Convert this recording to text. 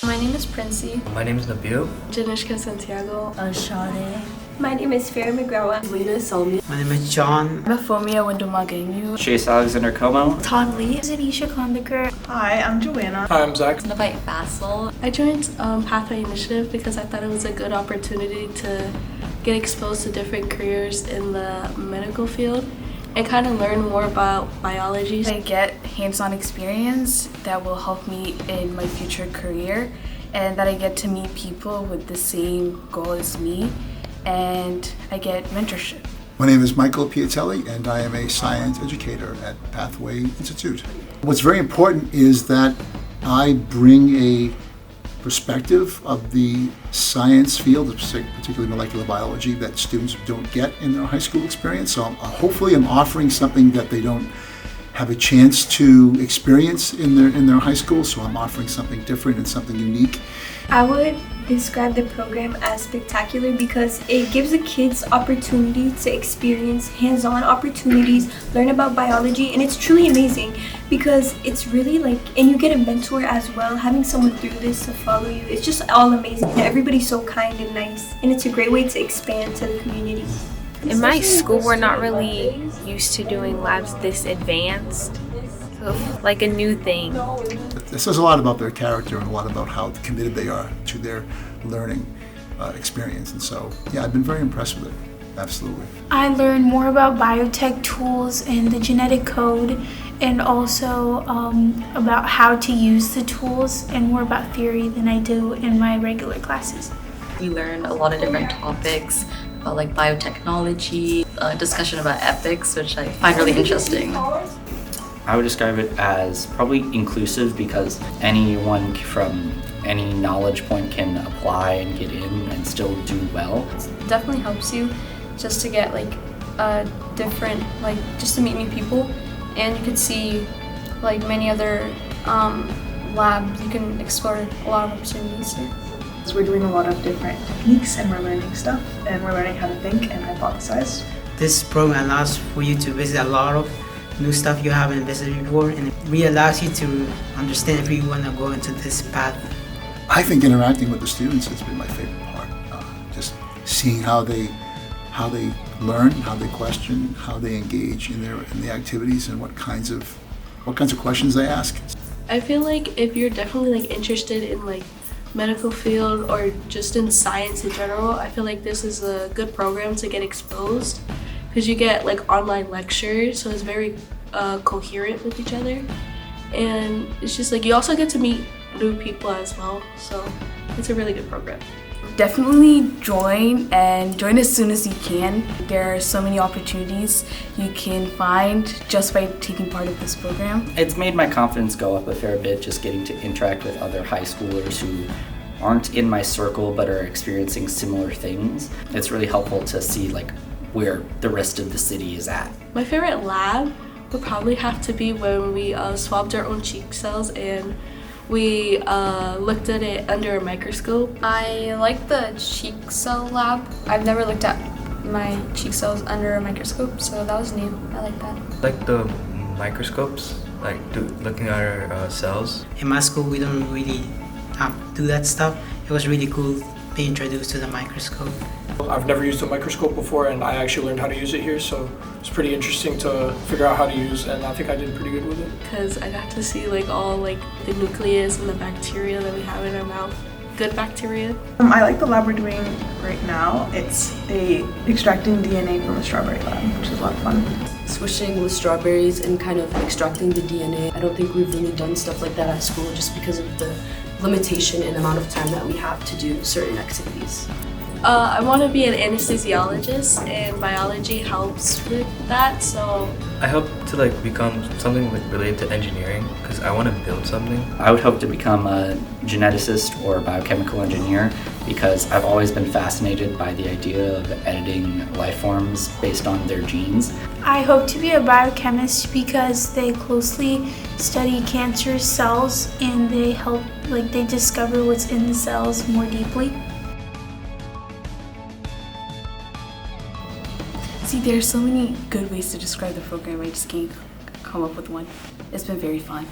My name is Princey. My name is Nabil. Janishka Santiago. Shade. My name is Farah McGrawa. Lena Salmi. My name is John. Bafomia Windomagenyu. Chase Alexander Como. Todd Lee. Zanisha Kondaker. Hi, I'm Joanna. Hi, I'm Zach. Navite Bassel. I joined Pathway Initiative because I thought it was a good opportunity to get exposed to different careers in the medical field and kind of learn more about biology. I get hands-on experience that will help me in my future career, and that I get to meet people with the same goal as me, and I get mentorship. My name is Michael Piatelli, and I am a science educator at Pathway Institute. What's very important is that I bring a perspective of the science field, particularly molecular biology, that students don't get in their high school experience. So hopefully I'm offering something that they don't have a chance to experience in their high school. So I'm offering something different and something unique. I would describe the program as spectacular because it gives the kids opportunity to experience hands-on opportunities, learn about biology, and it's truly amazing because it's really and you get a mentor as well. Having someone through this to follow you, it's just all amazing. And everybody's so kind and nice, and it's a great way to expand to the community. In my school, we're not really used to doing labs this advanced, so like a new thing. It says a lot about their character and a lot about how committed they are to their learning experience. And so, yeah, I've been very impressed with it. Absolutely. I learned more about biotech tools and the genetic code, and also about how to use the tools, and more about theory than I do in my regular classes. We learned a lot of different topics about biotechnology, discussion about ethics, which I find really interesting. I would describe it as probably inclusive because anyone from any knowledge point can apply and get in and still do well. It definitely helps you just to get different, just to meet new people, and you could see many other labs. You can explore a lot of opportunities here. So we're doing a lot of different techniques and we're learning stuff and we're learning how to think and hypothesize. This program allows for you to visit a lot of new stuff you haven't visited before, and it really allows you to understand if you want to go into this path. I think interacting with the students has been my favorite part. Just seeing how they learn, how they question, how they engage in the activities, and what kinds of questions they ask. I feel like if you're definitely interested in medical field or just in science in general, I feel like this is a good program to get exposed because you get online lectures, so it's very coherent with each other, and it's just you also get to meet new people as well, so it's a really good program. Definitely join as soon as you can. There are so many opportunities you can find just by taking part of this program. It's made my confidence go up a fair bit just getting to interact with other high schoolers who aren't in my circle but are experiencing similar things. It's really helpful to see where the rest of the city is at. My favorite lab would probably have to be when we swabbed our own cheek cells and we looked at it under a microscope. I like the cheek cell lab. I've never looked at my cheek cells under a microscope, so that was new. I like that. I like the microscopes, looking at our cells. In my school, we don't really do that stuff. It was really cool being introduced to the microscope. I've never used a microscope before, and I actually learned how to use it here, so it's pretty interesting to figure out how to use, and I think I did pretty good with it. Because I got to see all the nucleus and the bacteria that we have in our mouth. Good bacteria. I like the lab we're doing right now. It's extracting DNA from a strawberry lab, which is a lot of fun. Swishing with strawberries and kind of extracting the DNA. I don't think we've really done stuff like that at school just because of the limitation and amount of time that we have to do certain activities. I want to be an anesthesiologist, and biology helps with that, so I hope to become something related to engineering because I want to build something. I would hope to become a geneticist or biochemical engineer because I've always been fascinated by the idea of editing life forms based on their genes. I hope to be a biochemist because they closely study cancer cells and they help, they discover what's in the cells more deeply. See, there are so many good ways to describe the program. I just can't come up with one. It's been very fun.